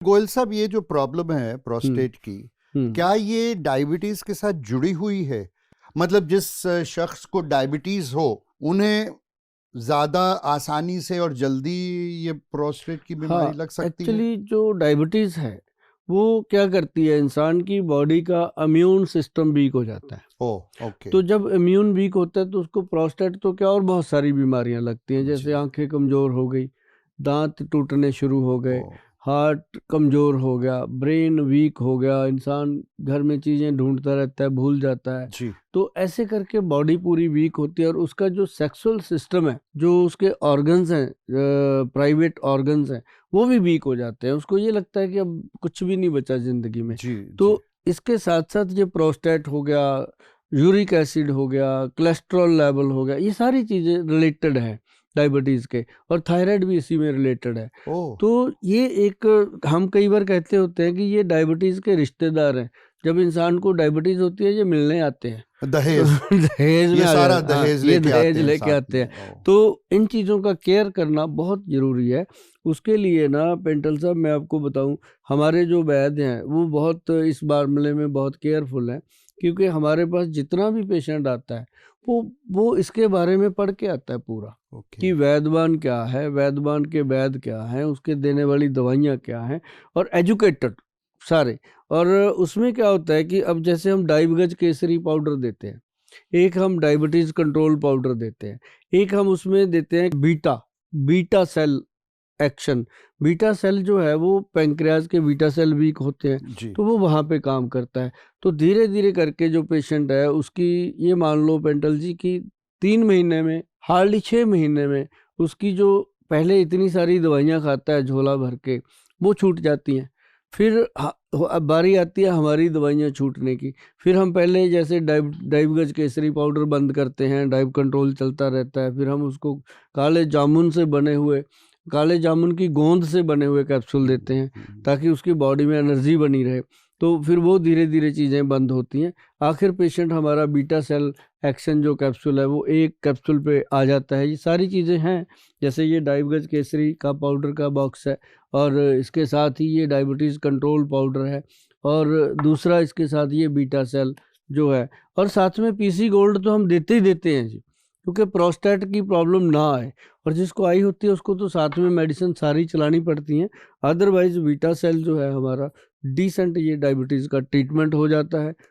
गोयल साहब, ये जो प्रॉब्लम है हम्म प्रोस्टेट की, हम्म क्या ये डायबिटीज के साथ जुड़ी हुई है? मतलब जिस शख्स को डायबिटीज हो, उन्हें ज्यादा आसानी से और जल्दी ये प्रोस्टेट की बीमारी हाँ, लग सकती है? एक्चुअली जो डायबिटीज है वो क्या करती है, इंसान की बॉडी का इम्यून सिस्टम वीक हो जाता है। ओ, ओके। तो जब इम्यून वीक होता है तो उसको प्रोस्टेट तो क्या और बहुत सारी बीमारियां लगती हैं, जैसे जी। आंखें कमज़ोर हो गई, दांत टूटने शुरू हो ओ, गए, हार्ट कमज़ोर हो गया, ब्रेन वीक हो गया, इंसान घर में चीज़ें ढूंढता रहता है, भूल जाता है। जी। तो ऐसे करके बॉडी पूरी वीक होती है और उसका जो सेक्सुअल सिस्टम है, जो उसके ऑर्गन्स हैं, प्राइवेट ऑर्गन्स हैं, वो भी वीक हो जाते हैं। उसको ये लगता है कि अब कुछ भी नहीं बचा ज़िंदगी में। जी। तो जी। इसके साथ साथ ये प्रोस्टेट हो गया, यूरिक एसिड हो गया, कोलेस्ट्रॉल लेवल हो गया, ये सारी चीज़ें रिलेटेड है डायबिटीज़ के, और थायराइड भी इसी में रिलेटेड है। ओ, तो ये एक, हम कई बार कहते होते हैं कि ये डायबिटीज़ के रिश्तेदार हैं। जब इंसान को डायबिटीज़ होती है ये मिलने आते हैं, तो दहेज। दहेज में ये आ सारा जाता, हाँ, दहेज ये लेके दहेज आते हैं लेके साथ आते हैं। में। ओ, तो इन चीज़ों का केयर करना बहुत ज़रूरी है। उसके लिए ना पेंटल साहब, मैं आपको बताऊं, हमारे जो वैद्य हैं वो बहुत इस मामले में बहुत केयरफुल हैं, क्योंकि हमारे पास जितना भी पेशेंट आता है वो इसके बारे में पढ़ के आता है पूरा, ओके। कि वैद्यवान क्या है, वैद्यवान के वैद्य क्या हैं, उसके देने वाली दवाइयाँ क्या हैं, और एजुकेटेड सारे। और उसमें क्या होता है कि अब जैसे हम डाइबगज केसरी पाउडर देते हैं, एक हम डायबिटीज कंट्रोल पाउडर देते हैं, एक हम उसमें देते हैं beta beta cell action. Beta cell जो है वो पैंक्रियाज के बीटा सेल वीक होते हैं, जी। तो वो वहाँ पे काम करता है। तो धीरे धीरे करके जो पेशेंट है उसकी, ये मान लो पेंटल जी की 3 महीने में, हार्डली 6 महीने में, उसकी जो पहले इतनी सारी दवाइयाँ खाता है झोला भर के, वो छूट जाती हैं। फिर अब बारी आती है हमारी दवाइयाँ छूटने की। फिर हम पहले जैसे डाइबगज केसरी पाउडर बंद करते हैं, डाइब कंट्रोल चलता रहता है, फिर हम उसको काले जामुन से बने हुए, काले जामुन की गोंद से बने हुए कैप्सूल देते हैं, ताकि उसकी बॉडी में एनर्जी बनी रहे। तो फिर वो धीरे धीरे चीज़ें बंद होती हैं। आखिर पेशेंट हमारा बीटा सेल एक्शन जो कैप्सूल है वो एक कैप्सूल पे आ जाता है। ये सारी चीज़ें हैं, जैसे ये डाइबगज केसरी का पाउडर का बॉक्स है, और इसके साथ ही ये डायबिटीज़ कंट्रोल पाउडर है, और दूसरा इसके साथ ये बीटा सेल जो है, और साथ में पीसी गोल्ड तो हम देते ही देते हैं जी, क्योंकि प्रोस्टेट की प्रॉब्लम ना आए। और जिसको आई होती है उसको तो साथ में मेडिसिन सारी चलानी पड़ती हैं। अदरवाइज बीटा सेल जो है हमारा डिसेंट, ये डायबिटीज़ का ट्रीटमेंट हो जाता है।